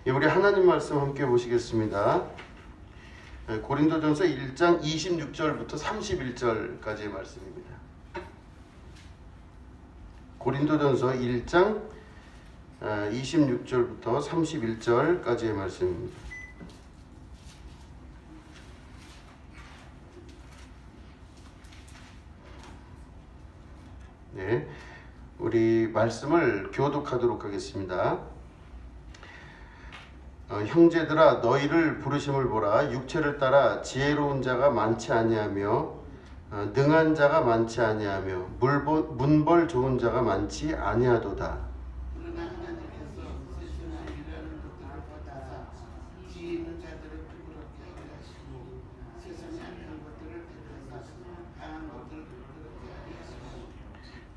우리 하나님 말씀 함께 보시겠습니다. 고린도전서 1장 26절부터 31절까지의 말씀입니다. 고린도전서 1장 26절부터 31절까지의 말씀입니다. 네, 우리 말씀을 교독하도록 하겠습니다. 형제들아 너희를 부르심을 보라. 육체를 따라 지혜로운 자가 많지 아니하며 능한 자가 많지 아니하며 문벌 좋은 자가 많지 아니하도다.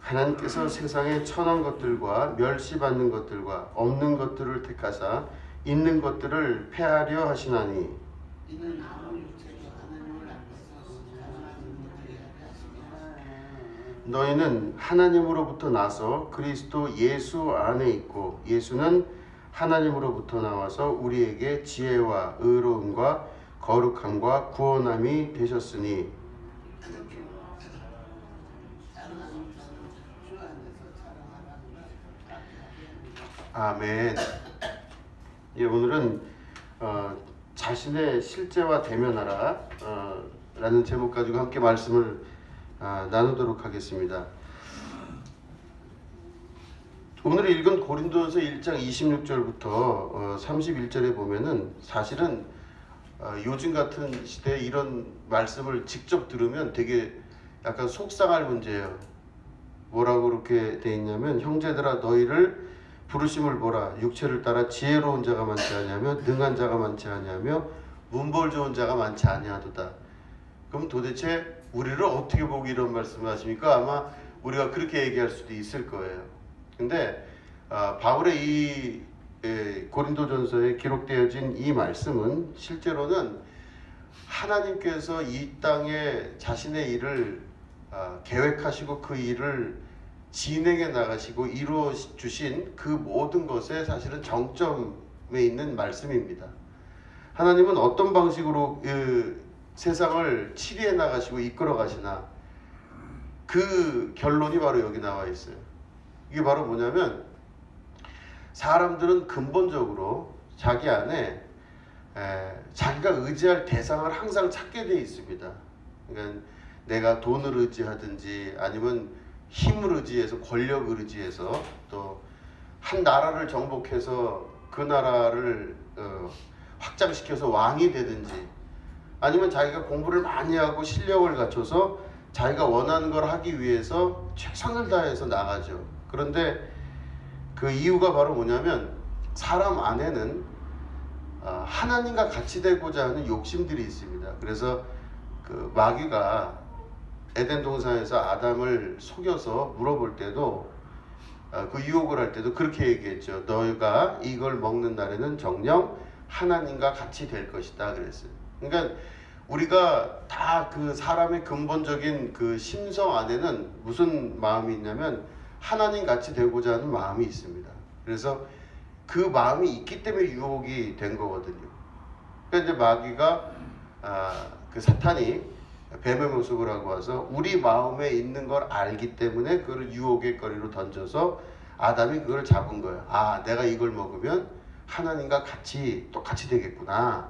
하나님께서 세상에 천한 것들과 멸시받는 것들과 없는 것들을 택하사 있는 것들을 폐하려 하시나니 너희는 하나님으로부터 나서 그리스도 예수 안에 있고 예수는 하나님으로부터 나와서 우리에게 지혜와 의로움과 거룩함과 구원함이 되셨으니 아멘. 예, 오늘은 자신의 실제와 대면하라 라는 제목 가지고 함께 말씀을 나누도록 하겠습니다. 오늘 읽은 고린도전서 1장 26절부터 31절에 보면은 사실은 요즘 같은 시대에 이런 말씀을 직접 들으면 되게 약간 속상할 문제예요. 뭐라고 그렇게 돼 있냐면 형제들아 너희를 부르심을 보라. 육체를 따라 지혜로운 자가 많지 아니하며 능한 자가 많지 아니하며 문벌 좋은 자가 많지 아니하도다. 그럼 도대체 우리를 어떻게 보고 이런 말씀을 하십니까? 아마 우리가 그렇게 얘기할 수도 있을 거예요. 근데 바울의 이 고린도전서에 기록되어진 이 말씀은 실제로는 하나님께서 이 땅에 자신의 일을 계획하시고 그 일을 진행해 나가시고 이루어 주신 그 모든 것에 사실은 정점에 있는 말씀입니다. 하나님은 어떤 방식으로 세상을 치리해 나가시고 이끌어 가시나 그 결론이 바로 여기 나와 있어요. 이게 바로 뭐냐면 사람들은 근본적으로 자기 안에 자기가 의지할 대상을 항상 찾게 돼 있습니다. 그러니까 내가 돈을 의지하든지 아니면 힘을 의지해서 권력을 의지해서 또 한 나라를 정복해서 그 나라를 확장시켜서 왕이 되든지 아니면 자기가 공부를 많이 하고 실력을 갖춰서 자기가 원하는 걸 하기 위해서 최선을 다해서 나가죠. 그런데 그 이유가 바로 뭐냐면 사람 안에는 하나님과 같이 되고자 하는 욕심들이 있습니다. 그래서 그 마귀가 에덴 동산에서 아담을 속여서 물어볼 때도 그 유혹을 할 때도 그렇게 얘기했죠. 너희가 이걸 먹는 날에는 정녕 하나님과 같이 될 것이다 그랬어요. 그러니까 우리가 다 그 사람의 근본적인 그 심성 안에는 무슨 마음이 있냐면 하나님 같이 되고자 하는 마음이 있습니다. 그래서 그 마음이 있기 때문에 유혹이 된 거거든요. 그러니까 이제 마귀가 그 사탄이 뱀의 모습을 하고 와서 우리 마음에 있는 걸 알기 때문에 그걸 유혹의 거리로 던져서 아담이 그걸 잡은 거예요. 아, 내가 이걸 먹으면 하나님과 똑같이 되겠구나.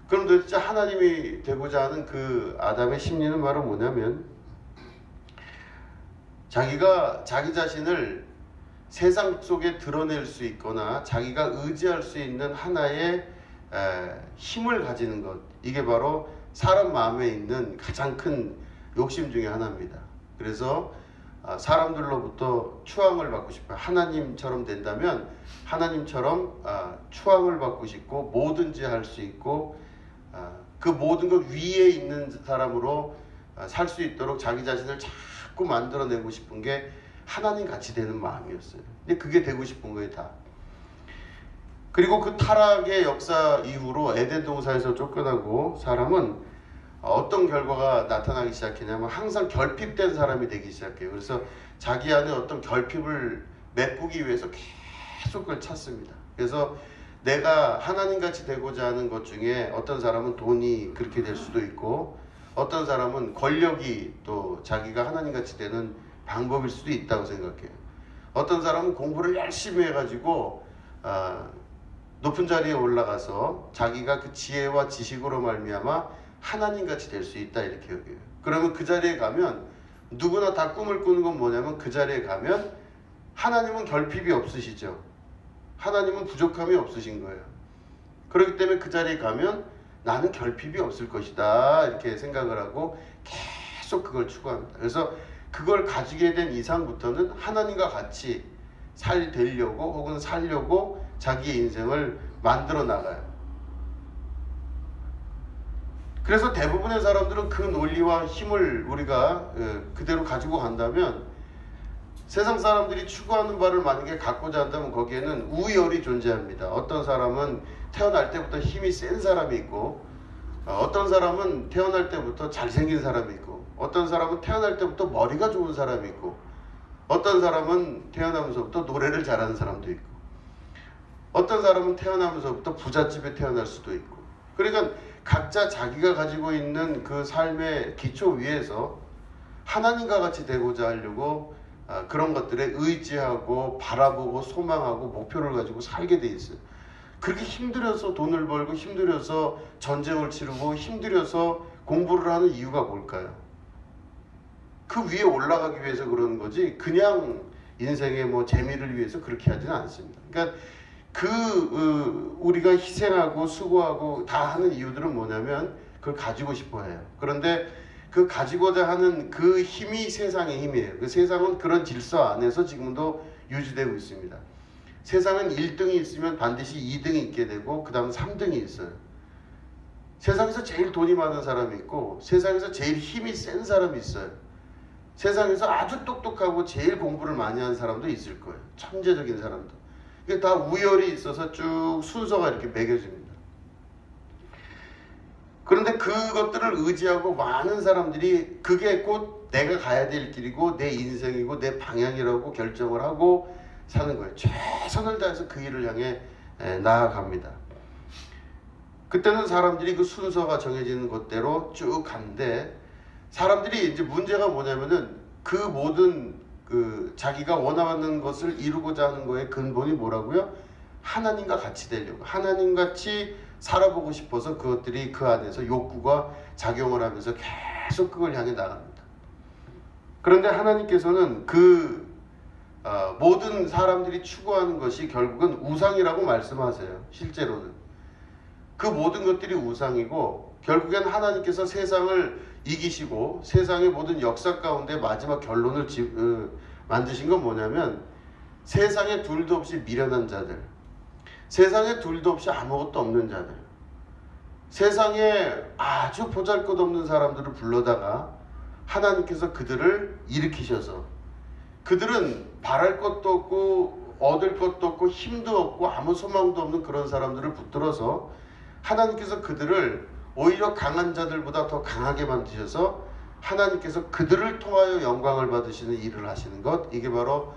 그럼 도대체 하나님이 되고자 하는 그 아담의 심리는 바로 뭐냐면 자기가 자기 자신을 세상 속에 드러낼 수 있거나 자기가 의지할 수 있는 하나의 힘을 가지는 것, 이게 바로 사람 마음에 있는 가장 큰 욕심 중에 하나입니다. 그래서 사람들로부터 추앙을 받고 싶어요. 하나님처럼 된다면 하나님처럼 추앙을 받고 싶고 뭐든지 할 수 있고 그 모든 것 위에 있는 사람으로 살 수 있도록 자기 자신을 자꾸 만들어내고 싶은 게 하나님 같이 되는 마음이었어요. 근데 그게 되고 싶은 거예요, 다. 그리고 그 타락의 역사 이후로 에덴 동산에서 쫓겨나고 사람은 어떤 결과가 나타나기 시작했냐면 항상 결핍된 사람이 되기 시작해요. 그래서 자기 안에 어떤 결핍을 메꾸기 위해서 계속 그걸 찾습니다. 그래서 내가 하나님같이 되고자 하는 것 중에 어떤 사람은 돈이 그렇게 될 수도 있고 어떤 사람은 권력이 또 자기가 하나님같이 되는 방법일 수도 있다고 생각해요. 어떤 사람은 공부를 열심히 해가지고 높은 자리에 올라가서 자기가 그 지혜와 지식으로 말미암아 하나님같이 될 수 있다 이렇게 여겨요. 그러면 그 자리에 가면 누구나 다 꿈을 꾸는 건 뭐냐면 그 자리에 가면 하나님은 결핍이 없으시죠. 하나님은 부족함이 없으신 거예요. 그렇기 때문에 그 자리에 가면 나는 결핍이 없을 것이다 이렇게 생각을 하고 계속 그걸 추구합니다. 그래서 그걸 가지게 된 이상부터는 하나님과 같이 되려고 혹은 살려고 자기의 인생을 만들어 나가요. 그래서 대부분의 사람들은 그 논리와 힘을 우리가 그대로 가지고 간다면 세상 사람들이 추구하는 바를 만약에 갖고자 한다면 거기에는 우열이 존재합니다. 어떤 사람은 태어날 때부터 힘이 센 사람이 있고 어떤 사람은 태어날 때부터 잘생긴 사람이 있고 어떤 사람은 태어날 때부터 머리가 좋은 사람이 있고 어떤 사람은 태어나면서부터 노래를 잘하는 사람도 있고 어떤 사람은 태어나면서부터 부잣집에 태어날 수도 있고 그러니까 각자 자기가 가지고 있는 그 삶의 기초 위에서 하나님과 같이 되고자 하려고 그런 것들에 의지하고 바라보고 소망하고 목표를 가지고 살게 돼 있어요. 그렇게 힘들어서 돈을 벌고 힘들어서 전쟁을 치르고 힘들어서 공부를 하는 이유가 뭘까요? 그 위에 올라가기 위해서 그러는 거지 그냥 인생의 뭐 재미를 위해서 그렇게 하지는 않습니다. 그러니까 우리가 희생하고 수고하고 다 하는 이유들은 뭐냐면 그걸 가지고 싶어 해요. 그런데 그 가지고자 하는 그 힘이 세상의 힘이에요. 그 세상은 그런 질서 안에서 지금도 유지되고 있습니다. 세상은 1등이 있으면 반드시 2등이 있게 되고 그 다음 3등이 있어요. 세상에서 제일 돈이 많은 사람이 있고 세상에서 제일 힘이 센 사람이 있어요. 세상에서 아주 똑똑하고 제일 공부를 많이 한 사람도 있을 거예요. 천재적인 사람도. 이게 다 우열이 있어서 쭉 순서가 이렇게 매겨집니다. 그런데 그것들을 의지하고 많은 사람들이 그게 곧 내가 가야 될 길이고 내 인생이고 내 방향이라고 결정을 하고 사는 거예요. 최선을 다해서 그 일을 향해 나아갑니다. 그때는 사람들이 그 순서가 정해지는 것대로 쭉 가는데 사람들이 이제 문제가 뭐냐면은 그 모든 자기가 원하는 것을 이루고자 하는 거의 근본이 뭐라고요? 하나님과 같이 되려고 하나님같이 살아보고 싶어서 그것들이 그 안에서 욕구가 작용을 하면서 계속 그걸 향해 나갑니다. 그런데 하나님께서는 모든 사람들이 추구하는 것이 결국은 우상이라고 말씀하세요. 실제로는 그 모든 것들이 우상이고 결국엔 하나님께서 세상을 이기시고 세상의 모든 역사 가운데 마지막 결론을 만드신 건 뭐냐면 세상에 둘도 없이 미련한 자들, 세상에 둘도 없이 아무것도 없는 자들, 세상에 아주 보잘것없는 사람들을 불러다가 하나님께서 그들을 일으키셔서 그들은 바랄 것도 없고 얻을 것도 없고 힘도 없고 아무 소망도 없는 그런 사람들을 붙들어서 하나님께서 그들을 오히려 강한 자들보다 더 강하게 만드셔서 하나님께서 그들을 통하여 영광을 받으시는 일을 하시는 것, 이게 바로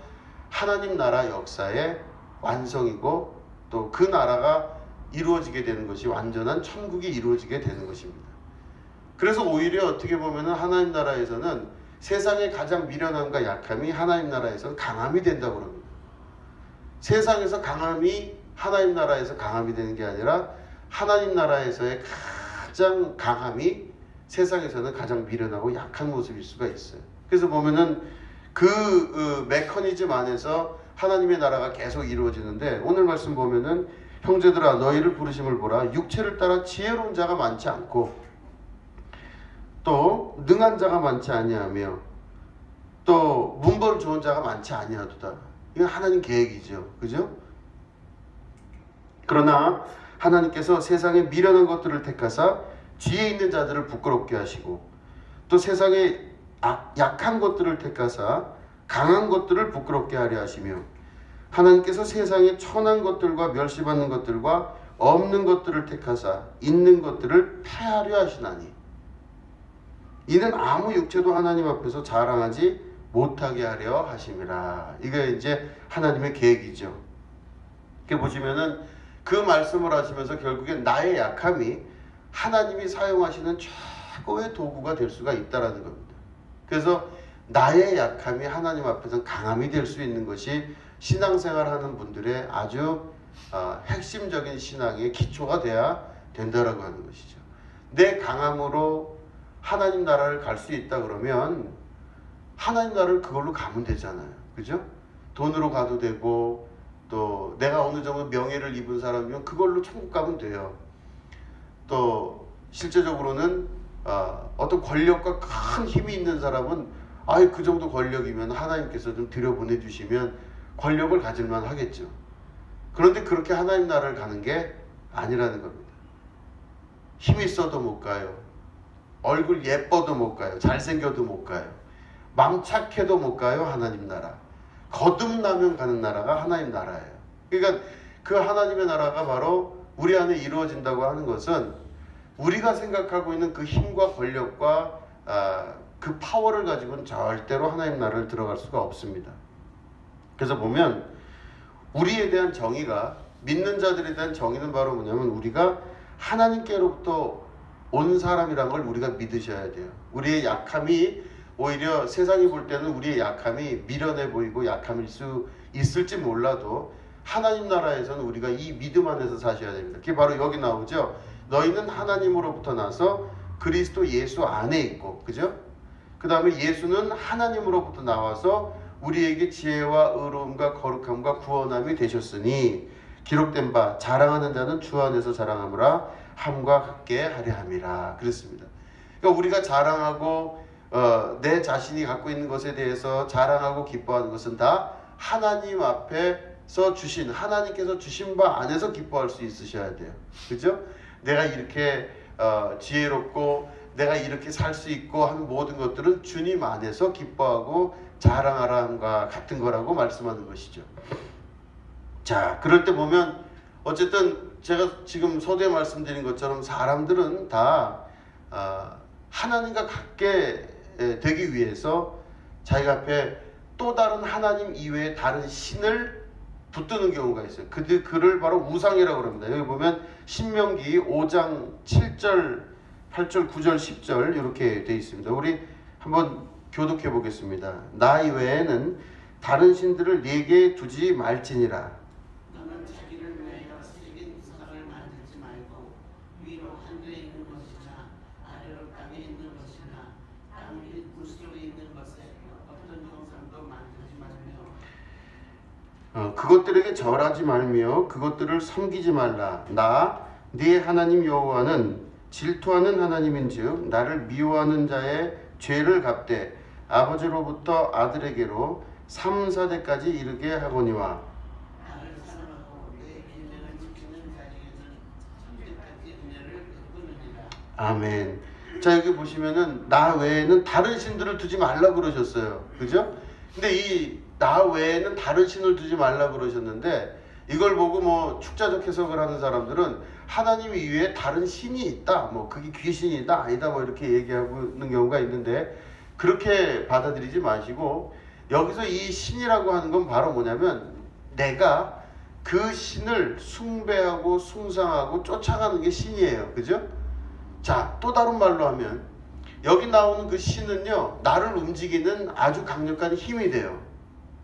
하나님 나라 역사의 완성이고 또 그 나라가 이루어지게 되는 것이 완전한 천국이 이루어지게 되는 것입니다. 그래서 오히려 어떻게 보면 하나님 나라에서는 세상의 가장 미련함과 약함이 하나님 나라에서는 강함이 된다고 합니다. 세상에서 강함이 하나님 나라에서 강함이 되는 게 아니라 하나님 나라에서의 가장 강함이 세상에서는 가장 미련하고 약한 모습일 수가 있어요. 그래서 보면은 그 메커니즘 안에서 하나님의 나라가 계속 이루어지는데 오늘 말씀 보면은 형제들아 너희를 부르심을 보라 육체를 따라 지혜로운 자가 많지 않고 또 능한 자가 많지 아니하며 또 문벌 좋은 자가 많지 아니하도다. 이건 하나님 계획이죠. 그죠? 그러나 하나님께서 세상의 미련한 것들을 택하사 지혜 있는 자들을 부끄럽게 하시고 또 세상의 약한 것들을 택하사 강한 것들을 부끄럽게 하려 하시며 하나님께서 세상의 천한 것들과 멸시받는 것들과 없는 것들을 택하사 있는 것들을 폐하려 하시나니 이는 아무 육체도 하나님 앞에서 자랑하지 못하게 하려 하심이라. 이게 이제 하나님의 계획이죠. 이렇게 보시면은 그 말씀을 하시면서 결국엔 나의 약함이 하나님이 사용하시는 최고의 도구가 될 수가 있다라는 겁니다. 그래서 나의 약함이 하나님 앞에서 강함이 될 수 있는 것이 신앙생활하는 분들의 아주 핵심적인 신앙의 기초가 돼야 된다라고 하는 것이죠. 내 강함으로 하나님 나라를 갈 수 있다 그러면 하나님 나라를 그걸로 가면 되잖아요. 그죠? 돈으로 가도 되고 또 내가 어느 정도 명예를 입은 사람이면 그걸로 천국 가면 돼요. 또 실제적으로는 어떤 권력과 큰 힘이 있는 사람은 그 정도 권력이면 하나님께서 좀 들여보내주시면 권력을 가질만 하겠죠. 그런데 그렇게 하나님 나라를 가는 게 아니라는 겁니다. 힘 있어도 못 가요. 얼굴 예뻐도 못 가요. 잘생겨도 못 가요. 맘 착해도 못 가요. 하나님 나라. 거듭나면 가는 나라가 하나님 나라예요. 그러니까 그 하나님의 나라가 바로 우리 안에 이루어진다고 하는 것은 우리가 생각하고 있는 그 힘과 권력과 그 파워를 가지고는 절대로 하나님 나라를 들어갈 수가 없습니다. 그래서 보면 우리에 대한 정의가, 믿는 자들에 대한 정의는 바로 뭐냐면 우리가 하나님께로부터 온 사람이란 걸 우리가 믿으셔야 돼요. 우리의 약함이 오히려 세상이 볼 때는 우리의 약함이 미련해 보이고 약함일 수 있을지 몰라도 하나님 나라에서는 우리가 이 믿음 안에서 사셔야 됩니다. 그게 바로 여기 나오죠. 너희는 하나님으로부터 나서 그리스도 예수 안에 있고, 그죠? 그 다음에 예수는 하나님으로부터 나와서 우리에게 지혜와 의로움과 거룩함과 구원함이 되셨으니 기록된 바 자랑하는 자는 주 안에서 자랑하므라 함과 같게 하려 함이라 그랬습니다. 그러니까 우리가 자랑하고 내 자신이 갖고 있는 것에 대해서 자랑하고 기뻐하는 것은 다 하나님 앞에서 주신, 하나님께서 주신 바 안에서 기뻐할 수 있으셔야 돼요. 그죠? 내가 이렇게 지혜롭고 내가 이렇게 살 수 있고 하는 모든 것들은 주님 안에서 기뻐하고 자랑하라 함과 같은 거라고 말씀하는 것이죠. 자, 그럴 때 보면 어쨌든 제가 지금 서두에 말씀드린 것처럼 사람들은 다 하나님과 같게 되기 위해서 자기가 앞에 또 다른 하나님 이외의 다른 신을 붙드는 경우가 있어요. 그를 바로 우상이라고 합니다. 여기 보면 신명기 5장 7절, 8절, 9절, 10절 이렇게 되어 있습니다. 우리 한번 교독해 보겠습니다. 나 이외에는 다른 신들을 네게 두지 말지니라. 너는 자기를 위하여 새긴 우상을 만들지 말고 위로 하늘에 있는 것이나 아래로 땅에 있는 것이나 땅 위 물속에 있는 것에 어떤 형상도 만들지 말며 그것들에게 절하지 말며 그것들을 섬기지 말라. 나 네 하나님 여호와는 질투하는 하나님인즉 나를 미워하는 자의 죄를 갚되 아버지로부터 아들에게로 3, 4대까지 이르게 하거니와. 나를 사랑하고 내 계명을 지키는 자에게는 천대까지 은혜를 베푸느니라. 아멘. 자, 여기 보시면은 나 외에는 다른 신들을 두지 말라 그러셨어요. 그죠? 근데 이 나 외에는 다른 신을 두지 말라 그러셨는데 이걸 보고 뭐 축자적 해석을 하는 사람들은 하나님 이외에 다른 신이 있다, 뭐 그게 귀신이다 아니다 뭐 이렇게 얘기하고 있는 경우가 있는데 그렇게 받아들이지 마시고 여기서 이 신이라고 하는 건 바로 뭐냐면 내가 그 신을 숭배하고 숭상하고 쫓아가는 게 신이에요. 그죠? 자, 또 다른 말로 하면 여기 나오는 그 신은요 나를 움직이는 아주 강력한 힘이 돼요.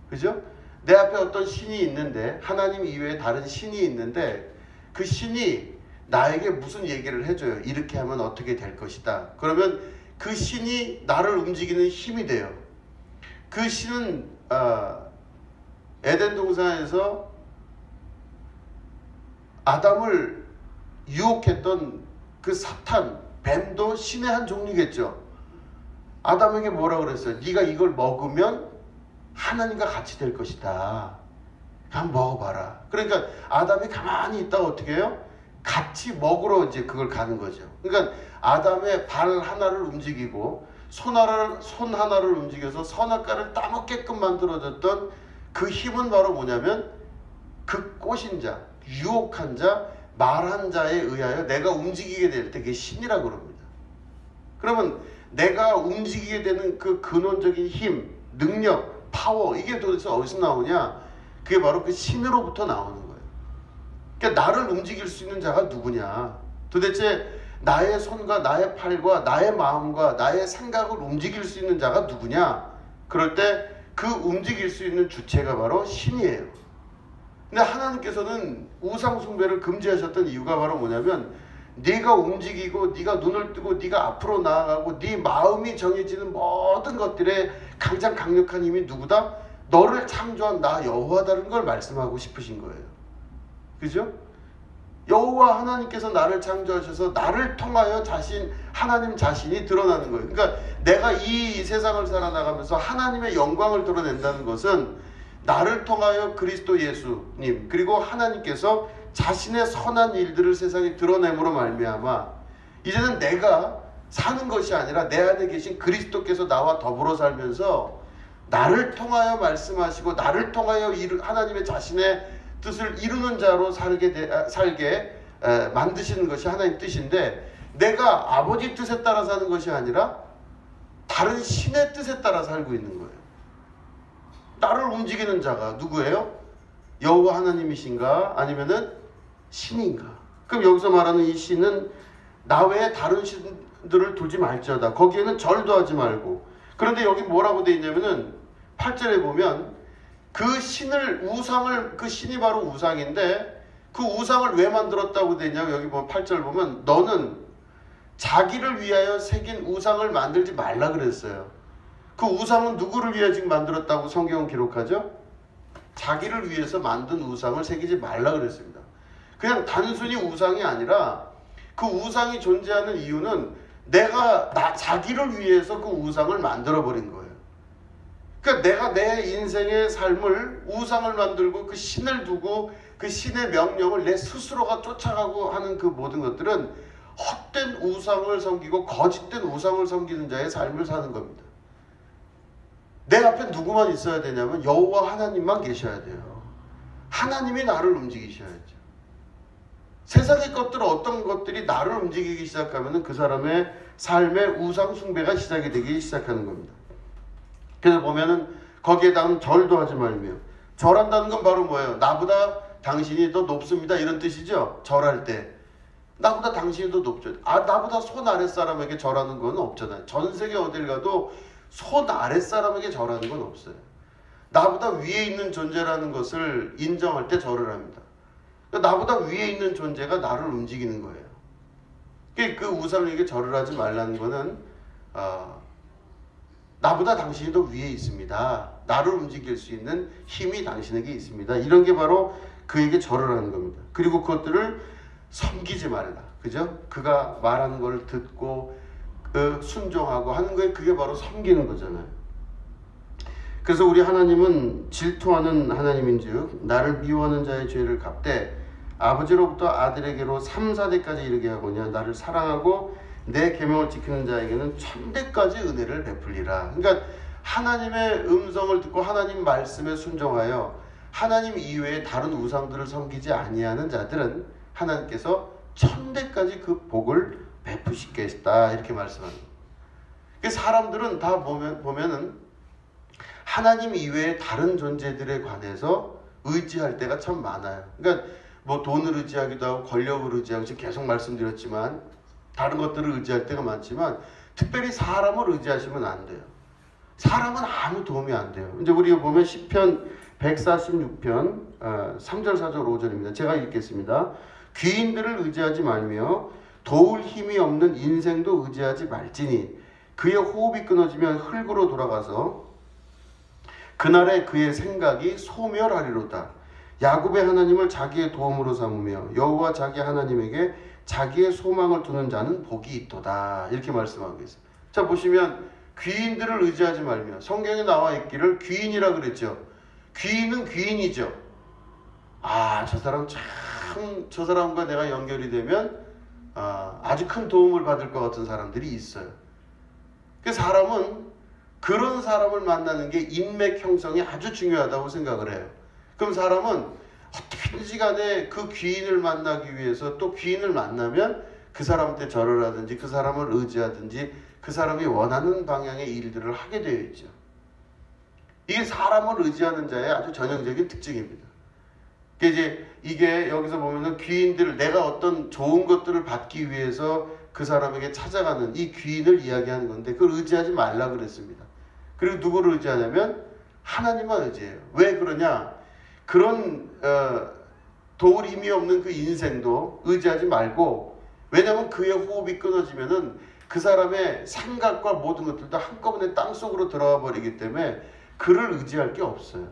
그죠? 내 앞에 어떤 신이 있는데 하나님 이외에 다른 신이 있는데 그 신이 나에게 무슨 얘기를 해줘요. 이렇게 하면 어떻게 될 것이다. 그러면 그 신이 나를 움직이는 힘이 돼요. 그 신은 에덴 동산에서 아담을 유혹했던 그 사탄, 뱀도 신의 한 종류겠죠. 아담에게 뭐라 그랬어요? 네가 이걸 먹으면 하나님과 같이 될 것이다. 한번 먹어봐라. 그러니까 아담이 가만히 있다가 어떻게 해요? 같이 먹으러 이제 그걸 가는 거죠. 그러니까 아담의 발 하나를 움직이고 손 하나를 움직여서 선악과를 따먹게끔 만들어줬던 그 힘은 바로 뭐냐면 그 꼬신 자, 유혹한 자, 말한 자에 의하여 내가 움직이게 될 때 그게 신이라고 합니다. 그러면 내가 움직이게 되는 그 근원적인 힘, 능력, 파워 이게 도대체 어디서 나오냐? 그게 바로 그 신으로부터 나오는 거예요. 그러니까 나를 움직일 수 있는 자가 누구냐? 도대체 나의 손과 나의 팔과 나의 마음과 나의 생각을 움직일 수 있는 자가 누구냐? 그럴 때 그 움직일 수 있는 주체가 바로 신이에요. 근데 하나님께서는 우상 숭배를 금지하셨던 이유가 바로 뭐냐면 네가 움직이고 네가 눈을 뜨고 네가 앞으로 나아가고 네 마음이 정해지는 모든 것들의 가장 강력한 힘이 누구다? 너를 창조한 나 여호와다는 걸 말씀하고 싶으신 거예요. 그죠? 여호와 하나님께서 나를 창조하셔서 나를 통하여 하나님 자신이 드러나는 거예요. 그러니까 내가 이 세상을 살아나가면서 하나님의 영광을 드러낸다는 것은 나를 통하여 그리스도 예수님 그리고 하나님께서 자신의 선한 일들을 세상에 드러냄으로 말미암아 이제는 내가 사는 것이 아니라 내 안에 계신 그리스도께서 나와 더불어 살면서 나를 통하여 말씀하시고 나를 통하여 하나님의 자신의 뜻을 이루는 자로 살게 만드시는 것이 하나님 뜻인데 내가 아버지 뜻에 따라 사는 것이 아니라 다른 신의 뜻에 따라 살고 있는 거예요. 나를 움직이는 자가 누구예요? 여호와 하나님이신가? 아니면은 신인가? 그럼 여기서 말하는 이 신은 나 외에 다른 신들을 두지 말지어다. 거기에는 절도 하지 말고. 그런데 여기 뭐라고 돼 있냐면은 8절에 보면 그 우상을 그 신이 바로 우상인데 그 우상을 왜 만들었다고 되냐면 여기 8절 보면 너는 자기를 위하여 새긴 우상을 만들지 말라 그랬어요. 그 우상은 누구를 위해 지금 만들었다고 성경은 기록하죠? 자기를 위해서 만든 우상을 새기지 말라 그랬습니다. 그냥 단순히 우상이 아니라 그 우상이 존재하는 이유는 내가 자기를 위해서 그 우상을 만들어 버린 거예요. 그러니까 내가 내 인생의 삶을 우상을 만들고 그 신을 두고 그 신의 명령을 내 스스로가 쫓아가고 하는 그 모든 것들은 헛된 우상을 섬기고 거짓된 우상을 섬기는 자의 삶을 사는 겁니다. 내 앞에 누구만 있어야 되냐면 여호와 하나님만 계셔야 돼요. 하나님이 나를 움직이셔야죠. 세상의 것들 어떤 것들이 나를 움직이기 시작하면 그 사람의 삶의 우상 숭배가 시작이 되기 시작하는 겁니다. 그래서 보면은 거기에다가 절도 하지 말며 절한다는 건 바로 뭐예요? 나보다 당신이 더 높습니다 이런 뜻이죠. 절할 때 나보다 당신이 더 높죠. 나보다 손 아랫사람에게 절하는 건 없잖아요. 전 세계 어딜 가도 손 아랫사람에게 절하는 건 없어요. 나보다 위에 있는 존재라는 것을 인정할 때 절을 합니다. 그러니까 나보다 위에 있는 존재가 나를 움직이는 거예요. 그 우상에게 절을 하지 말라는 거는 나보다 당신이 더 위에 있습니다. 나를 움직일 수 있는 힘이 당신에게 있습니다. 이런 게 바로 그에게 절을 하는 겁니다. 그리고 그것들을 섬기지 말라. 그죠? 그가 말하는 걸 듣고 순종하고 하는 거에 그게 바로 섬기는 거잖아요. 그래서 우리 하나님은 질투하는 하나님인즉 나를 미워하는 자의 죄를 갚되 아버지로부터 아들에게로 3, 4대까지 이르게 하고냐 나를 사랑하고 내 계명을 지키는 자에게는 1000대까지 은혜를 베풀리라. 그러니까 하나님의 음성을 듣고 하나님 말씀에 순종하여 하나님 이외에 다른 우상들을 섬기지 아니하는 자들은 하나님께서 1000대까지 그 복을 베푸시겠다 이렇게 말씀합니다. 사람들은 다 보면은 하나님 이외에 다른 존재들에 관해서 의지할 때가 참 많아요. 그러니까 뭐 돈을 의지하기도 하고 권력을 의지하고 지금 계속 말씀드렸지만 다른 것들을 의지할 때가 많지만 특별히 사람을 의지하시면 안 돼요. 사람은 아무 도움이 안 돼요. 이제 우리가 보면 시편 146편 3절 4절 5절입니다. 제가 읽겠습니다. 귀인들을 의지하지 말며 도울 힘이 없는 인생도 의지하지 말지니 그의 호흡이 끊어지면 흙으로 돌아가서 그날에 그의 생각이 소멸하리로다. 야곱의 하나님을 자기의 도움으로 삼으며 여호와 자기 하나님에게 자기의 소망을 두는 자는 복이 있도다. 이렇게 말씀하고 있어요. 자 보시면 귀인들을 의지하지 말며 성경에 나와 있기를 귀인이라 그랬죠. 귀인은 귀인이죠. 저 사람 참 저 사람과 내가 연결이 되면 아주 큰 도움을 받을 것 같은 사람들이 있어요. 그 사람은 그런 사람을 만나는 게 인맥 형성이 아주 중요하다고 생각을 해요. 그럼 사람은 어떻게든지 간에 그 귀인을 만나기 위해서 또 귀인을 만나면 그 사람한테 절을 하든지 그 사람을 의지하든지 그 사람이 원하는 방향의 일들을 하게 되어 있죠. 이게 사람을 의지하는 자의 아주 전형적인 특징입니다. 이제 이게 여기서 보면은 귀인들, 내가 어떤 좋은 것들을 받기 위해서 그 사람에게 찾아가는 이 귀인을 이야기하는 건데 그걸 의지하지 말라 그랬습니다. 그리고 누구를 의지하냐면 하나님만 의지해요. 왜 그러냐? 그런 도울 힘이 없는 그 인생도 의지하지 말고, 왜냐하면 그의 호흡이 끊어지면은 그 사람의 생각과 모든 것들도 한꺼번에 땅속으로 들어와 버리기 때문에 그를 의지할 게 없어요.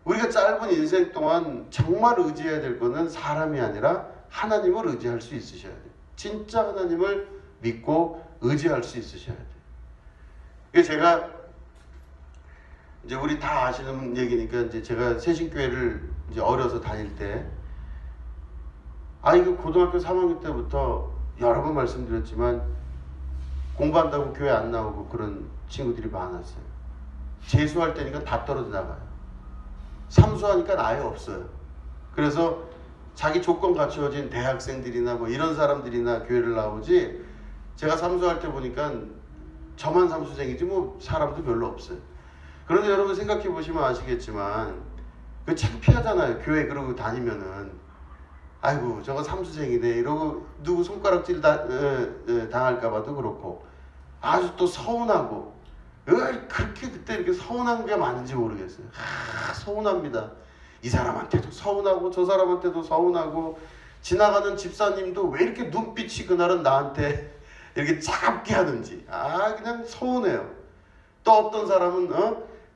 우리가 짧은 인생 동안 정말 의지해야 될 거는 사람이 아니라 하나님을 의지할 수 있으셔야 돼요. 진짜 하나님을 믿고 의지할 수 있으셔야 돼요. 이게 제가 이제 우리 다 아시는 얘기니까, 이제 제가 새신교회를 이제 어려서 다닐 때, 이거 고등학교 3학년 때부터 여러 번 말씀드렸지만 공부한다고 교회 안 나오고 그런 친구들이 많았어요. 재수할 때니까 다 떨어져 나가요. 삼수하니까 아예 없어요. 그래서 자기 조건 갖추어진 대학생들이나 뭐 이런 사람들이나 교회를 나오지, 제가 삼수할 때 보니까 저만 삼수생이지 뭐 사람도 별로 없어요. 그런데 여러분 생각해 보시면 아시겠지만 그 창피하잖아요. 교회 그러고 다니면은 아이고 저거 삼수생이네 이러고 누구 손가락질 당할까봐도 그렇고, 아주 또 서운하고, 왜 그렇게 그때 이렇게 서운한 게 많은지 모르겠어요. 서운합니다. 이 사람한테도 서운하고 저 사람한테도 서운하고, 지나가는 집사님도 왜 이렇게 눈빛이 그날은 나한테 이렇게 차갑게 하는지 그냥 서운해요. 또 어떤 사람은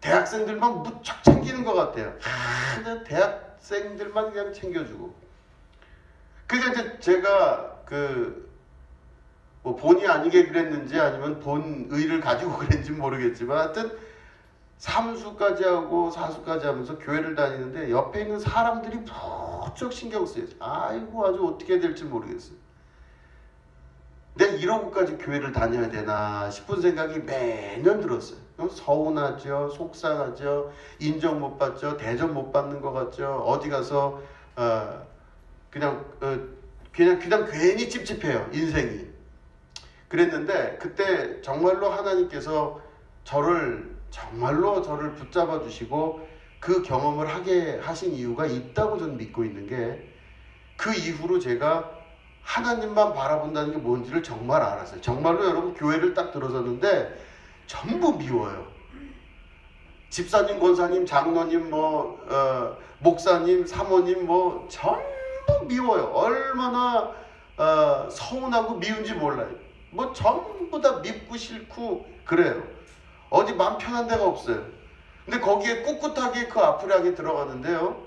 대학생들만 무척 챙기는 것 같아요. 그냥 대학생들만 그냥 챙겨주고. 그러니까 이제 제가 뭐 본의 아니게 그랬는지 아니면 본의를 가지고 그랬는지 모르겠지만, 하여튼 삼수까지 하고 사수까지 하면서 교회를 다니는데 옆에 있는 사람들이 무척 신경 쓰여요. 아이고 아주 어떻게 될지 모르겠어요. 내가 이러고까지 교회를 다녀야 되나 싶은 생각이 매년 들었어요. 서운하죠, 속상하죠, 인정 못 받죠, 대접 못 받는 것 같죠. 어디 가서 그냥 괜히 찝찝해요, 인생이. 그랬는데 그때 정말로 하나님께서 정말로 저를 붙잡아 주시고 그 경험을 하게 하신 이유가 있다고 저는 믿고 있는 게, 그 이후로 제가 하나님만 바라본다는 게 뭔지를 정말 알았어요. 정말로 여러분, 교회를 딱 들어섰는데 전부 미워요. 집사님, 권사님, 장로님, 목사님, 사모님 전부 미워요. 얼마나 서운하고 미운지 몰라요. 전부 다 밉고 싫고 그래요. 어디 마음 편한 데가 없어요. 근데 거기에 꿋꿋하게 그 앞으로 들어가는데요,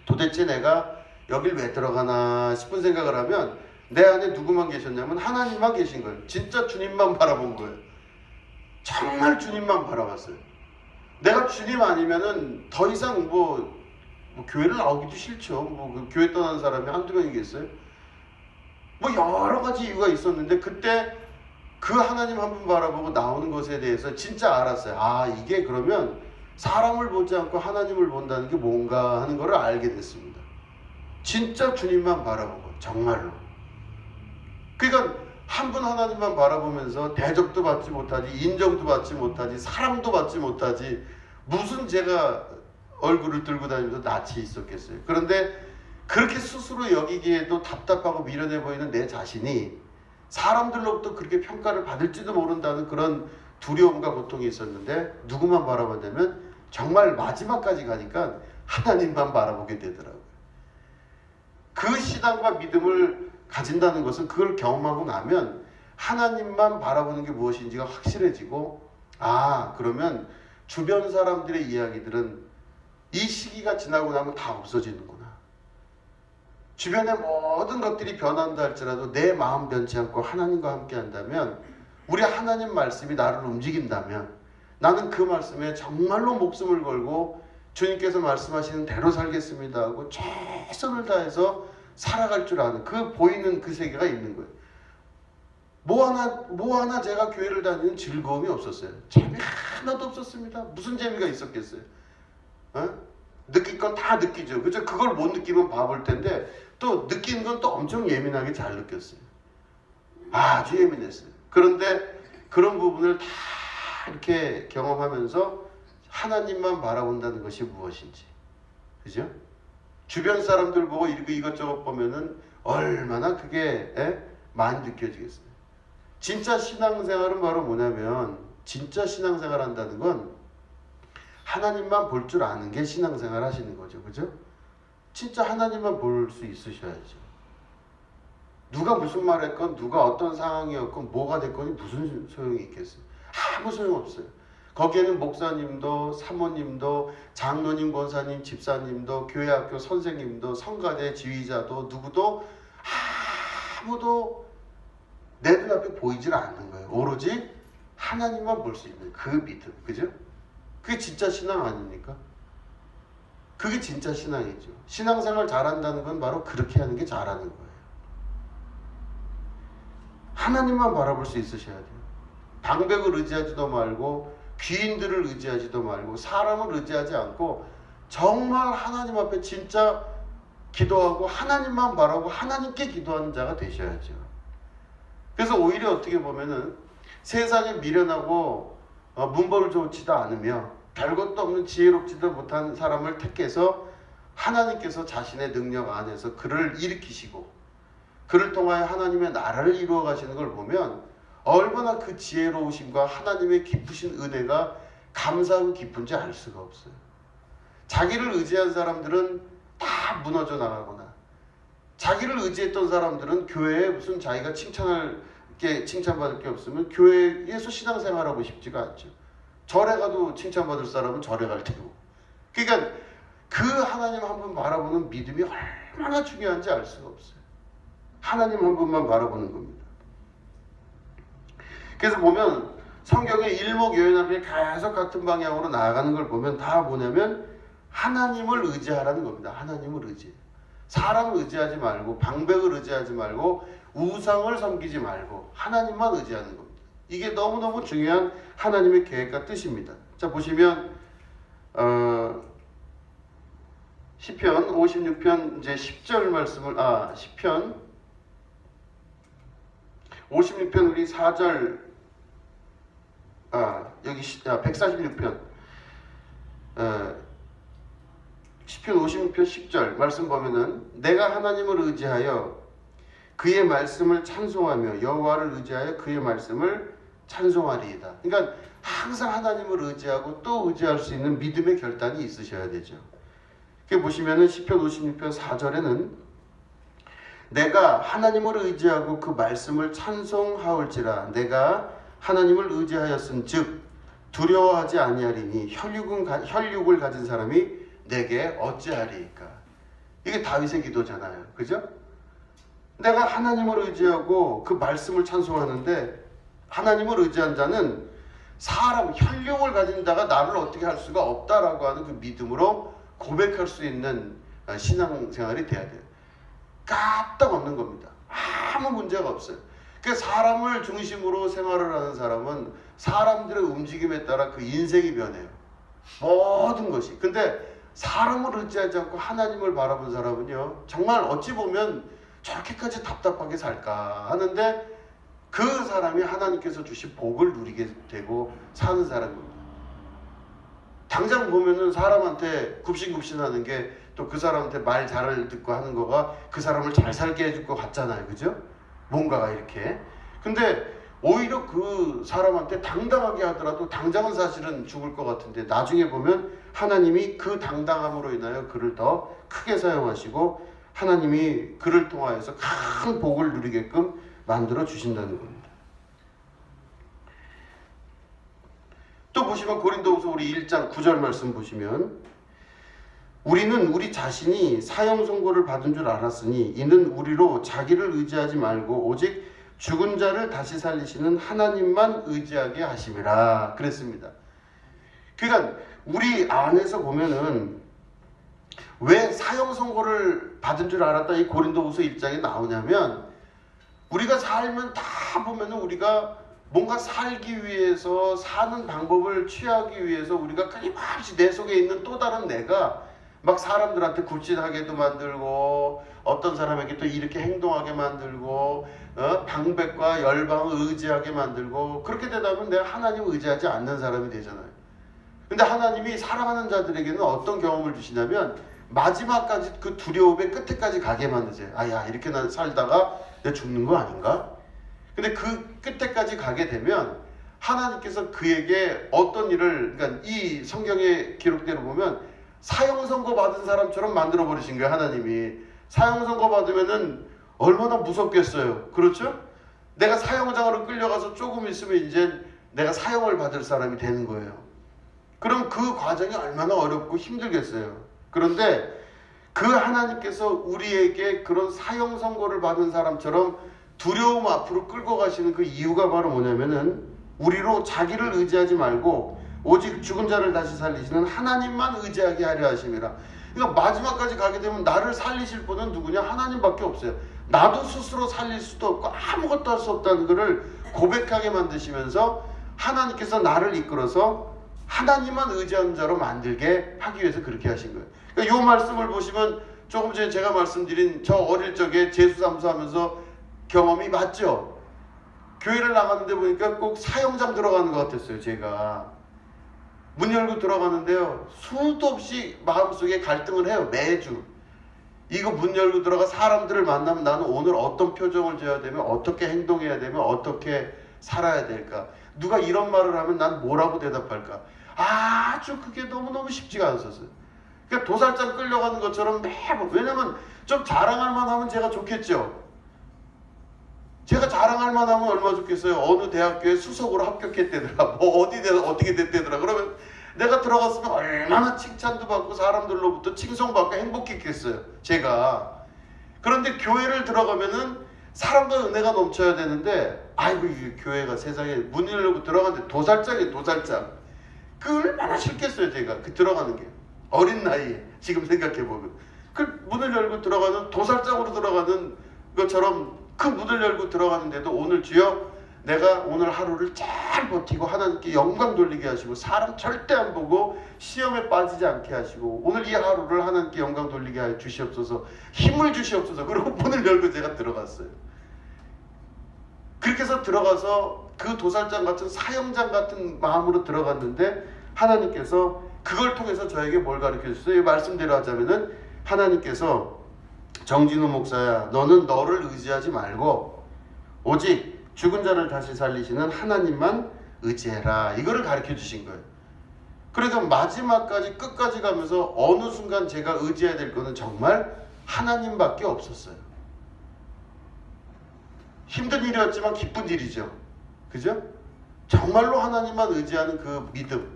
도대체 내가 여길 왜 들어가나 싶은 생각을 하면 내 안에 누구만 계셨냐면 하나님만 계신 거예요. 진짜 주님만 바라본 거예요. 정말 주님만 바라봤어요. 내가 주님 아니면은 더 이상 교회를 나오기도 싫죠. 그 교회 떠난 사람이 한두 명이겠어요? 여러 가지 이유가 있었는데, 그때 그 하나님 한 분 바라보고 나오는 것에 대해서 진짜 알았어요. 이게 그러면 사람을 보지 않고 하나님을 본다는 게 뭔가 하는 것을 알게 됐습니다. 진짜 주님만 바라본 거예요. 정말로. 그러니까 한 분 하나님만 바라보면서 대접도 받지 못하지, 인정도 받지 못하지, 사랑도 받지 못하지, 무슨 제가 얼굴을 들고 다니면서 낯이 있었겠어요. 그런데 그렇게 스스로 여기기에도 답답하고 미련해 보이는 내 자신이 사람들로부터 그렇게 평가를 받을지도 모른다는 그런 두려움과 고통이 있었는데, 누구만 바라봤냐면 정말 마지막까지 가니까 하나님만 바라보게 되더라고요. 그 신앙과 믿음을 가진다는 것은 그걸 경험하고 나면 하나님만 바라보는 게 무엇인지가 확실해지고, 그러면 주변 사람들의 이야기들은 이 시기가 지나고 나면 다 없어지는구나. 주변의 모든 것들이 변한다 할지라도 내 마음 변치 않고 하나님과 함께 한다면, 우리 하나님 말씀이 나를 움직인다면 나는 그 말씀에 정말로 목숨을 걸고 주님께서 말씀하시는 대로 살겠습니다 하고 최선을 다해서 살아갈 줄 아는, 보이는 그 세계가 있는 거예요. 뭐 하나 제가 교회를 다니는 즐거움이 없었어요. 재미 하나도 없었습니다. 무슨 재미가 있었겠어요? 느낄 건 다 느끼죠. 그죠? 그걸 못 느끼면 바볼 텐데, 또 느끼는 건 또 엄청 예민하게 잘 느꼈어요. 아주 예민했어요. 그런데 그런 부분을 다 이렇게 경험하면서 하나님만 바라본다는 것이 무엇인지, 그죠? 주변 사람들 보고 이것저것 보면은 얼마나 그게 많이 느껴지겠어요. 진짜 신앙생활은 바로 뭐냐면, 진짜 신앙생활 한다는 건 하나님만 볼 줄 아는 게 신앙생활 하시는 거죠. 그죠? 진짜 하나님만 볼 수 있으셔야죠. 누가 무슨 말 했건, 누가 어떤 상황이었건, 뭐가 됐건 무슨 소용이 있겠어요? 아무 소용없어요. 거기에는 목사님도, 사모님도, 장로님, 권사님, 집사님도, 교회학교 선생님도, 성가대 지휘자도, 누구도 아무도 내 눈앞에 보이질 않는 거예요. 오로지 하나님만 볼 수 있는 그 믿음. 그죠? 그게 진짜 신앙 아닙니까? 그게 진짜 신앙이죠. 신앙생활 잘한다는 건 바로 그렇게 하는 게 잘하는 거예요. 하나님만 바라볼 수 있으셔야 돼요. 방백을 의지하지도 말고, 귀인들을 의지하지도 말고, 사람을 의지하지 않고 정말 하나님 앞에 진짜 기도하고 하나님만 바라고 하나님께 기도하는 자가 되셔야죠. 그래서 오히려 어떻게 보면은 세상에 미련하고 문벌 좋지도 않으며 별것도 없는 지혜롭지도 못한 사람을 택해서 하나님께서 자신의 능력 안에서 그를 일으키시고 그를 통하여 하나님의 나라를 이루어 가시는 걸 보면 얼마나 그 지혜로우심과 하나님의 깊으신 은혜가 감사하고 깊은지 알 수가 없어요. 자기를 의지한 사람들은 다 무너져 나가거나, 자기를 의지했던 사람들은 교회에 무슨 자기가 칭찬받을 게 없으면 교회에서 신앙생활하고 싶지가 않죠. 절에 가도 칭찬받을 사람은 절에 갈 테고. 그러니까 그 하나님 한 분 바라보는 믿음이 얼마나 중요한지 알 수가 없어요. 하나님 한 분만 바라보는 겁니다. 그래서 보면 성경에 일목요연하게 계속 같은 방향으로 나아가는 걸 보면 다 뭐냐면 하나님을 의지하라는 겁니다. 하나님을 의지해. 사람을 의지하지 말고, 방백을 의지하지 말고, 우상을 섬기지 말고 하나님만 의지하는 겁니다. 이게 너무너무 중요한 하나님의 계획과 뜻입니다. 자, 보시면 시편 56편 이제 10절 말씀을 시편 56편 우리 4절 여기 146편 시편 56편 10절 말씀 보면은 내가 하나님을 의지하여 그의 말씀을 찬송하며 여호와를 의지하여 그의 말씀을 찬송하리이다. 그러니까 항상 하나님을 의지하고 또 의지할 수 있는 믿음의 결단이 있으셔야 되죠. 그 보시면은 시편 56편 4절에는 내가 하나님을 의지하고 그 말씀을 찬송하올지라 내가 하나님을 의지하였은즉 두려워하지 아니하리니 혈육을 가진 사람이 내게 어찌하리이까. 이게 다윗의 기도잖아요. 그죠? 내가 하나님을 의지하고 그 말씀을 찬송하는데 하나님을 의지한 자는 사람, 혈육을 가진 자가 나를 어떻게 할 수가 없다라고 하는 그 믿음으로 고백할 수 있는 신앙생활이 돼야 돼요. 까딱 없는 겁니다. 아무 문제가 없어요. 그러니까 사람을 중심으로 생활을 하는 사람은 사람들의 움직임에 따라 그 인생이 변해요. 모든 것이. 근데 사람을 의지하지 않고 하나님을 바라본 사람은요, 정말 어찌 보면 저렇게까지 답답하게 살까 하는데 그 사람이 하나님께서 주신 복을 누리게 되고 사는 사람입니다. 당장 보면은 사람한테 굽신굽신하는 게 또 그 사람한테 말 잘 듣고 하는 거가 그 사람을 잘 살게 해줄 것 같잖아요. 그죠? 뭔가가 이렇게. 근데 오히려 그 사람한테 당당하게 하더라도 당장은 사실은 죽을 것 같은데 나중에 보면 하나님이 그 당당함으로 인하여 그를 더 크게 사용하시고 하나님이 그를 통하여서 큰 복을 누리게끔 만들어 주신다는 겁니다. 또 보시면 고린도후서 우리 1장 9절 말씀 보시면 우리는 우리 자신이 사형 선고를 받은 줄 알았으니 이는 우리로 자기를 의지하지 말고 오직 죽은 자를 다시 살리시는 하나님만 의지하게 하심이라 그랬습니다. 그러니까 우리 안에서 보면은 왜 사형 선고를 받은 줄 알았다 이 고린도후서 1장에 나오냐면 우리가 살면 다 보면은 우리가 뭔가 살기 위해서 사는 방법을 취하기 위해서 우리가 끊임없이 내 속에 있는 또 다른 내가 막 사람들한테 굴진하게도 만들고 어떤 사람에게 또 이렇게 행동하게 만들고 방백과 열방을 의지하게 만들고 그렇게 되다 보면 내가 하나님을 의지하지 않는 사람이 되잖아요. 근데 하나님이 사랑하는 자들에게는 어떤 경험을 주시냐면 마지막까지 그 두려움의 끝에까지 가게 만드세요. 아야, 이렇게 난 살다가 내가 죽는 거 아닌가? 근데 그 끝에까지 가게 되면 하나님께서 그에게 어떤 일을, 그러니까 이 성경의 기록대로 보면 사형 선고 받은 사람처럼 만들어 버리신 거예요. 하나님이 사형 선고 받으면은 얼마나 무섭겠어요. 그렇죠? 내가 사형장으로 끌려가서 조금 있으면 이제 내가 사형을 받을 사람이 되는 거예요. 그럼 그 과정이 얼마나 어렵고 힘들겠어요. 그런데 그 하나님께서 우리에게 그런 사형 선고를 받은 사람처럼 두려움 앞으로 끌고 가시는 그 이유가 바로 뭐냐면은 우리로 자기를 의지하지 말고 오직 죽은 자를 다시 살리시는 하나님만 의지하게 하려 하심이라. 그러니까 마지막까지 가게 되면 나를 살리실 분은 누구냐? 하나님밖에 없어요. 나도 스스로 살릴 수도 없고 아무것도 할 수 없다는 것을 고백하게 만드시면서 하나님께서 나를 이끌어서 하나님만 의지하는 자로 만들게 하기 위해서 그렇게 하신 거예요. 그러니까 이 말씀을 보시면 조금 전에 제가 말씀드린 저 어릴 적에 제수삼수 하면서 경험이 맞죠? 교회를 나갔는데 보니까 꼭 사형장 들어가는 것 같았어요. 제가 문 열고 들어가는데요, 수도 없이 마음속에 갈등을 해요. 매주 이거 문 열고 들어가 사람들을 만나면 나는 오늘 어떤 표정을 지어야 되면, 어떻게 행동해야 되면, 어떻게 살아야 될까? 누가 이런 말을 하면 난 뭐라고 대답할까? 아주 그게 너무너무 쉽지가 않았어요. 그러니까 도살장 끌려가는 것처럼 매번, 왜냐면 좀 자랑할 만하면 제가 좋겠죠. 제가 자랑할 만하면 얼마나 좋겠어요. 어느 대학교에 수석으로 합격했대더라, 뭐 어떻게 됐대더라. 그러면 내가 들어갔으면 얼마나 칭찬도 받고 사람들로부터 칭송받고 행복했겠어요, 제가. 그런데 교회를 들어가면은 사람과 은혜가 넘쳐야 되는데, 아이고 이 교회가 세상에 문 열고 들어가는데 도살장이에요, 도살장. 그 얼마나 싫겠어요, 제가 그 들어가는 게. 어린 나이에 지금 생각해보면 그 문을 열고 들어가는, 도살장으로 들어가는 것처럼 그 문을 열고 들어가는데도 오늘 주여 내가 오늘 하루를 잘 버티고 하나님께 영광 돌리게 하시고 사람 절대 안 보고 시험에 빠지지 않게 하시고 오늘 이 하루를 하나님께 영광 돌리게 하여 주시옵소서, 힘을 주시옵소서. 그리고 문을 열고 제가 들어갔어요. 그렇게 해서 들어가서 그 도살장 같은 사형장 같은 마음으로 들어갔는데 하나님께서 그걸 통해서 저에게 뭘 가르쳐 주셨어요? 이 말씀대로 하자면은 하나님께서 정진우 목사야, 너는 너를 의지하지 말고 오직 죽은 자를 다시 살리시는 하나님만 의지해라. 이거를 가르쳐 주신 거예요. 그러니까 마지막까지 끝까지 가면서 어느 순간 제가 의지해야 될 거는 정말 하나님밖에 없었어요. 힘든 일이었지만 기쁜 일이죠. 그죠? 정말로 하나님만 의지하는 그 믿음.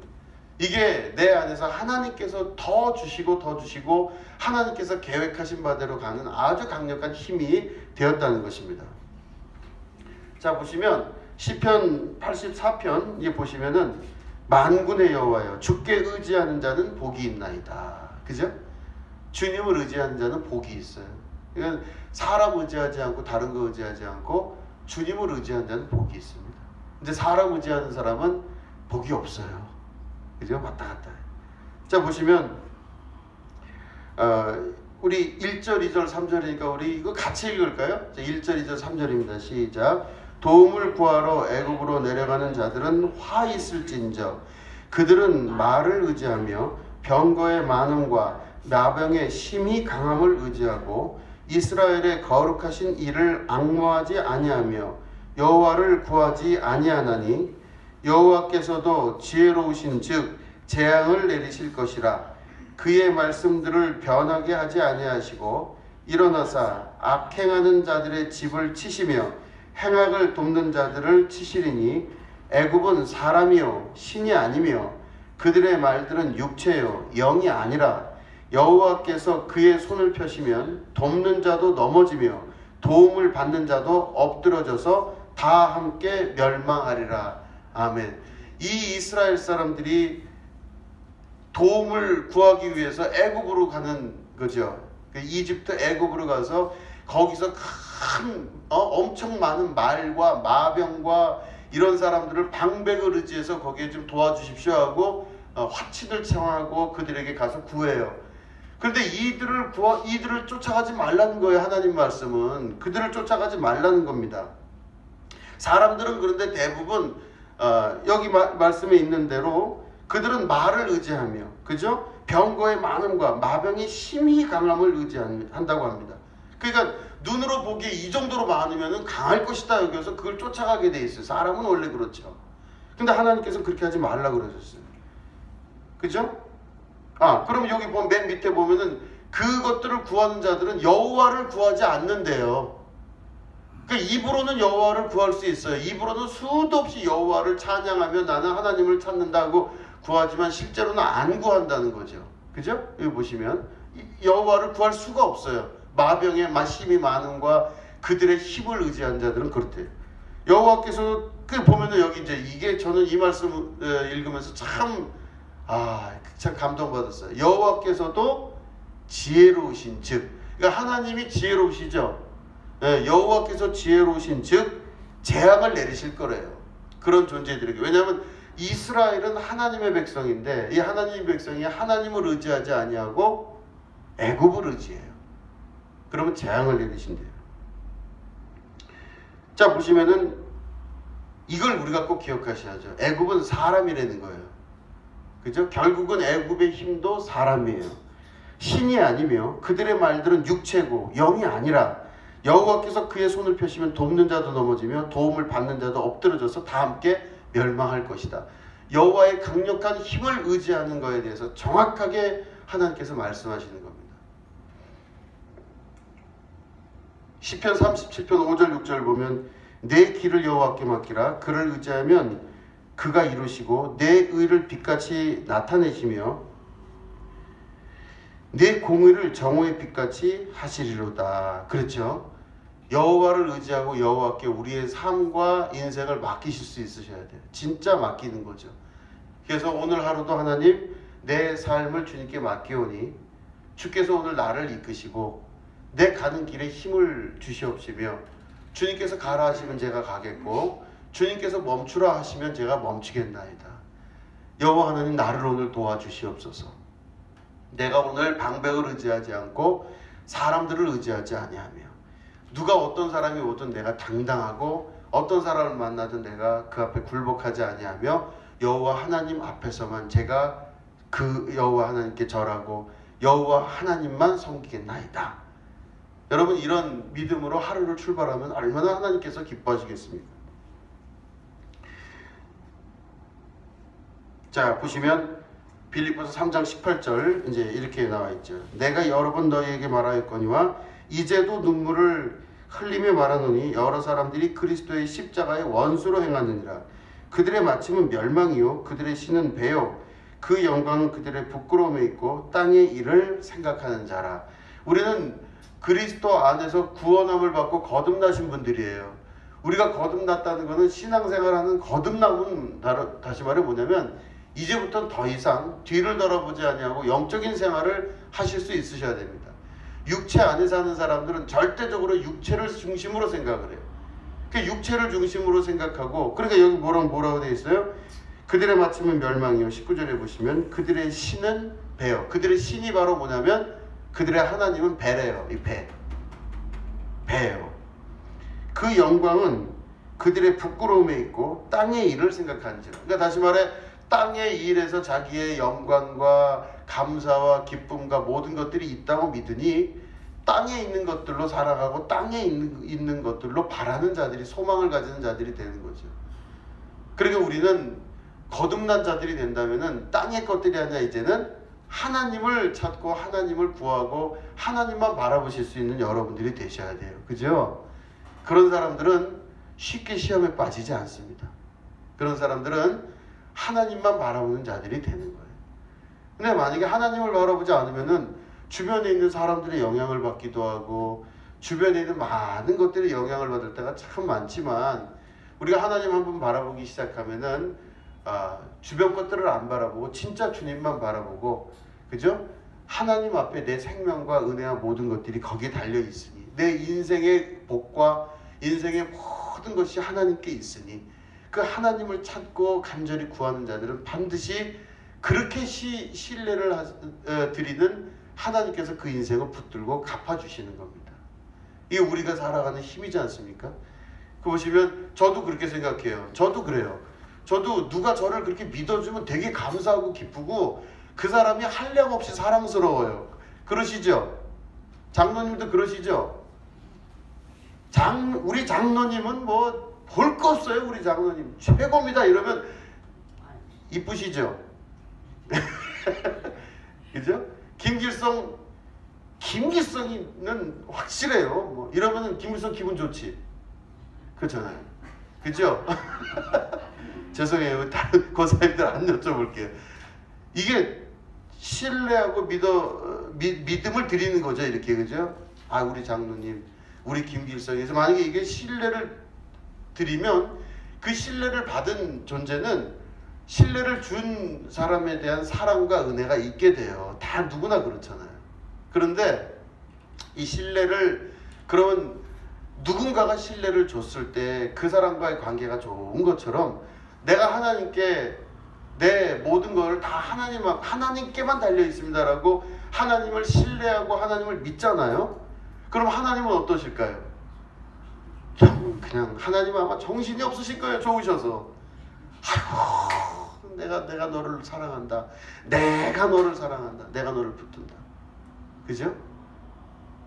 이게 내 안에서 하나님께서 더 주시고 더 주시고 하나님께서 계획하신 바대로 가는 아주 강력한 힘이 되었다는 것입니다. 자, 보시면 시편 84편 이 보시면은 만군의 여호와여 주께 의지하는 자는 복이 있나이다. 그죠? 주님을 의지하는 자는 복이 있어요. 그러니까 사람 의지하지 않고 다른 거 의지하지 않고 주님을 의지하는 자는 복이 있습니다. 근데 사람 의지하는 사람은 복이 없어요. 그죠? 왔다 갔다. 자, 보시면 우리 1절, 2절, 3절이니까 우리 이거 같이 읽을까요? 자, 1절, 2절, 3절입니다. 시작. 도움을 구하러 애굽으로 내려가는 자들은 화 있을진저 그들은 말을 의지하며 병거의 많음과 나병의 심히 강함을 의지하고 이스라엘의 거룩하신 이를 앙모하지 아니하며 여호와를 구하지 아니하나니 여호와께서도 지혜로우신 즉 재앙을 내리실 것이라. 그의 말씀들을 변하게 하지 아니하시고 일어나사 악행하는 자들의 집을 치시며 행악을 돕는 자들을 치시리니 애굽은 사람이요 신이 아니며 그들의 말들은 육체요 영이 아니라. 여호와께서 그의 손을 펴시면 돕는 자도 넘어지며 도움을 받는 자도 엎드러져서 다 함께 멸망하리라. 아멘. 이 이스라엘 사람들이 도움을 구하기 위해서 애굽으로 가는 거죠. 이집트 애굽으로 가서 거기서 엄청 많은 말과 마병과 이런 사람들을 방백을 의지해서 거기에 좀 도와주십시오 하고 화친을 청하고 그들에게 가서 구해요. 그런데 이들을 쫓아가지 말라는 거예요. 하나님 말씀은 그들을 쫓아가지 말라는 겁니다. 사람들은 그런데 대부분 여기 말씀에 있는 대로 그들은 말을 의지하며, 그죠? 병거의 많음과 마병이 심히 강함을 의지한다고 합니다. 그러니까 눈으로 보기에 이 정도로 많으면 강할 것이다 여겨서 그걸 쫓아가게 돼 있어요. 사람은 원래 그렇죠. 근데 하나님께서는 그렇게 하지 말라 그러셨어요. 그죠? 그럼 여기 보면 맨 밑에 보면은 그것들을 구하는 자들은 여호와를 구하지 않는데요. 그러니까 입으로는 여호와를 구할 수 있어요. 입으로는 수도 없이 여호와를 찬양하며 나는 하나님을 찾는다고 구하지만 실제로는 안 구한다는 거죠. 그죠? 여기 보시면 여호와를 구할 수가 없어요. 마병의 힘이 많음과 그들의 힘을 의지한 자들은 그렇대요. 여호와께서 그 보면은 여기 이제 이게 저는 이 말씀 읽으면서 참 감동받았어요. 여호와께서도 지혜로우신 즉, 그러니까 하나님이 지혜로우시죠. 여호와께서 지혜로우신 즉 재앙을 내리실 거래요. 그런 존재들에게. 왜냐하면 이스라엘은 하나님의 백성인데 이 하나님의 백성이 하나님을 의지하지 아니하고 애굽을 의지해요. 그러면 재앙을 내리신대요. 자, 보시면은 이걸 우리가 꼭 기억하셔야죠. 애굽은 사람이라는 거예요. 그죠? 결국은 애굽의 힘도 사람이에요. 신이 아니며 그들의 말들은 육체고 영이 아니라 여호와께서 그의 손을 펴시면 돕는 자도 넘어지며 도움을 받는 자도 엎드러져서 다 함께 멸망할 것이다. 여호와의 강력한 힘을 의지하는 것에 대해서 정확하게 하나님께서 말씀하시는 겁니다. 시편 37편 5절 6절 보면 내 길을 여호와께 맡기라. 그를 의지하면 그가 이루시고 내 의를 빛같이 나타내시며 내 공의를 정오의 빛같이 하시리로다. 그렇죠? 여호와를 의지하고 여호와께 우리의 삶과 인생을 맡기실 수 있으셔야 돼요. 진짜 맡기는 거죠. 그래서 오늘 하루도 하나님 내 삶을 주님께 맡기오니 주께서 오늘 나를 이끄시고 내 가는 길에 힘을 주시옵시며 주님께서 가라 하시면 제가 가겠고 주님께서 멈추라 하시면 제가 멈추겠나이다. 여호와 하나님 나를 오늘 도와주시옵소서. 내가 오늘 방백을 의지하지 않고 사람들을 의지하지 아니하며 누가 어떤 사람이 오든 내가 당당하고 어떤 사람을 만나든 내가 그 앞에 굴복하지 아니하며 여호와 하나님 앞에서만 제가 그 여호와 하나님께 절하고 여호와 하나님만 섬기겠나이다. 여러분 이런 믿음으로 하루를 출발하면 얼마나 하나님께서 기뻐하시겠습니까? 자, 보시면 빌립보서 3장 18절 이제 이렇게 나와 있죠. 내가 여러 번 너희에게 말하였거니와 이제도 눈물을 흘리며 말하노니 여러 사람들이 그리스도의 십자가의 원수로 행하느니라. 그들의 마침은 멸망이요 그들의 신은 배요 그 영광은 그들의 부끄러움에 있고 땅의 일을 생각하는 자라. 우리는 그리스도 안에서 구원함을 받고 거듭나신 분들이에요. 우리가 거듭났다는 것은 신앙생활하는 거듭남은 다시 말해 뭐냐면 이제부터는 더 이상 뒤를 돌아보지 아니하고 영적인 생활을 하실 수 있으셔야 됩니다. 육체 안에 사는 사람들은 절대적으로 육체를 중심으로 생각을 해요. 그 육체를 중심으로 생각하고 그러니까 여기 뭐라고 되어 있어요? 그들의 마침은 멸망이요. 19절에 보시면 그들의 신은 배요. 그들의 신이 바로 뭐냐면 그들의 하나님은 배래요. 이 배예요. 그 영광은 그들의 부끄러움에 있고 땅의 일을 생각하는지라. 그러니까 다시 말해 땅의 일에서 자기의 영광과 감사와 기쁨과 모든 것들이 있다고 믿으니 땅에 있는 것들로 살아가고 땅에 있는 것들로 바라는 자들이 소망을 가지는 자들이 되는 거죠. 그러니까 우리는 거듭난 자들이 된다면은 땅의 것들이 아니라 이제는 하나님을 찾고 하나님을 구하고 하나님만 바라보실 수 있는 여러분들이 되셔야 돼요. 그죠? 그런 사람들은 쉽게 시험에 빠지지 않습니다. 그런 사람들은 하나님만 바라보는 자들이 되는 거예요. 근데 만약에 하나님을 바라보지 않으면은 주변에 있는 사람들의 영향을 받기도 하고 주변에 있는 많은 것들이 영향을 받을 때가 참 많지만 우리가 하나님 한 분 바라보기 시작하면은 주변 것들을 안 바라보고 진짜 주님만 바라보고 그죠? 하나님 앞에 내 생명과 은혜와 모든 것들이 거기에 달려 있으니 내 인생의 복과 인생의 모든 것이 하나님께 있으니 그 하나님을 찾고 간절히 구하는 자들은 반드시 그렇게 신뢰를 드리는 하나님께서 그 인생을 붙들고 갚아주시는 겁니다. 이게 우리가 살아가는 힘이지 않습니까? 그 보시면 저도 그렇게 생각해요. 저도 그래요. 저도 누가 저를 그렇게 믿어주면 되게 감사하고 기쁘고 그 사람이 한량없이 사랑스러워요. 그러시죠? 장로님도 그러시죠? 우리 장로님은 뭐 볼 거 없어요. 우리 장로님 최고입니다 이러면 이쁘시죠? 그죠? 김길성이는 확실해요. 뭐 이러면은 김길성 기분 좋지. 그렇잖아요. 그죠? 죄송해요. 다른 고사님들 안 여쭤볼게요. 이게 신뢰하고 믿음을 드리는 거죠. 이렇게 그죠? 아 우리 장로님, 우리 김길성에서 만약에 이게 신뢰를 드리면 그 신뢰를 받은 존재는 신뢰를 준 사람에 대한 사랑과 은혜가 있게 돼요. 다 누구나 그렇잖아요. 그런데 이 신뢰를 그러면 누군가가 신뢰를 줬을 때 그 사람과의 관계가 좋은 것처럼 내가 하나님께 내 모든 것을 다 하나님께만 달려 있습니다라고 하나님을 신뢰하고 하나님을 믿잖아요. 그럼 하나님은 어떠실까요? 그냥 하나님은 아마 정신이 없으실 거예요. 좋으셔서. 아이고 내가 너를 사랑한다. 내가 너를 사랑한다. 내가 너를 붙든다. 그죠?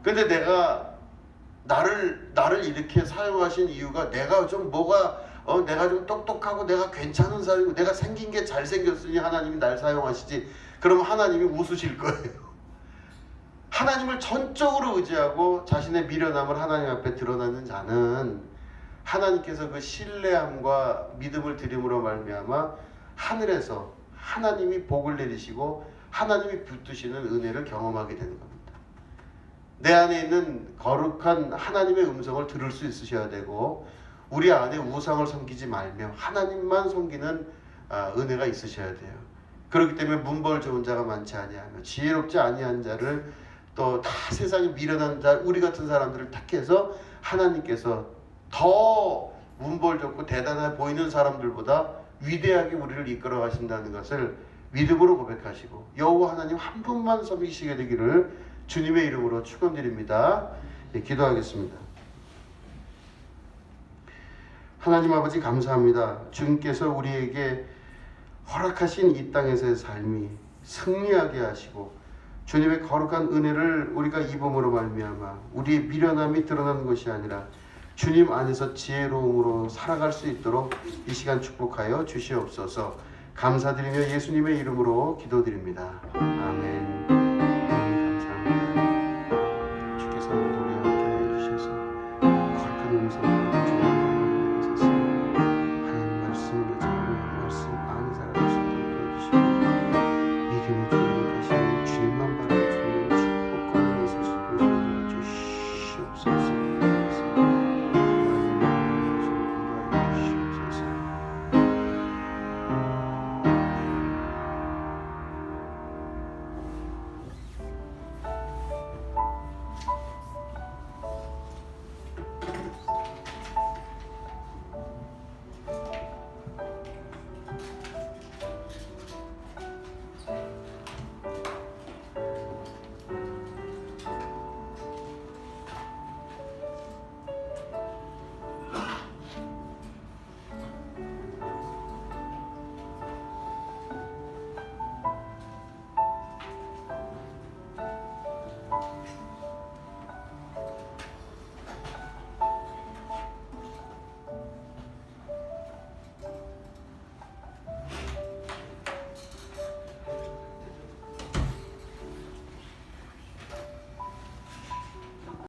근데 내가 나를 이렇게 사용하신 이유가 내가 좀 내가 좀 똑똑하고 내가 괜찮은 사람이고 내가 생긴 게 잘생겼으니 하나님이 날 사용하시지. 그러면 하나님이 웃으실 거예요. 하나님을 전적으로 의지하고 자신의 미련함을 하나님 앞에 드러나는 자는 하나님께서 그 신뢰함과 믿음을 드림으로 말미암아 하늘에서 하나님이 복을 내리시고 하나님이 붙드시는 은혜를 경험하게 되는 겁니다. 내 안에 있는 거룩한 하나님의 음성을 들을 수 있으셔야 되고 우리 안에 우상을 섬기지 말며 하나님만 섬기는 은혜가 있으셔야 돼요. 그렇기 때문에 문벌 좋은 자가 많지 아니하며 지혜롭지 아니한 자를 또 다 세상에 미련한 자 우리 같은 사람들을 택해서 하나님께서 더 문벌 좋고 대단해 보이는 사람들보다 위대하게 우리를 이끌어 가신다는 것을 믿음으로 고백하시고 여호와 하나님 한 분만 섬기시게 되기를 주님의 이름으로 축원드립니다. 기도하겠습니다. 하나님 아버지 감사합니다. 주님께서 우리에게 허락하신 이 땅에서의 삶이 승리하게 하시고 주님의 거룩한 은혜를 우리가 입음으로 말미암아 우리의 미련함이 드러나는 것이 아니라 주님 안에서 지혜로움으로 살아갈 수 있도록 이 시간 축복하여 주시옵소서. 감사드리며 예수님의 이름으로 기도드립니다. 아멘.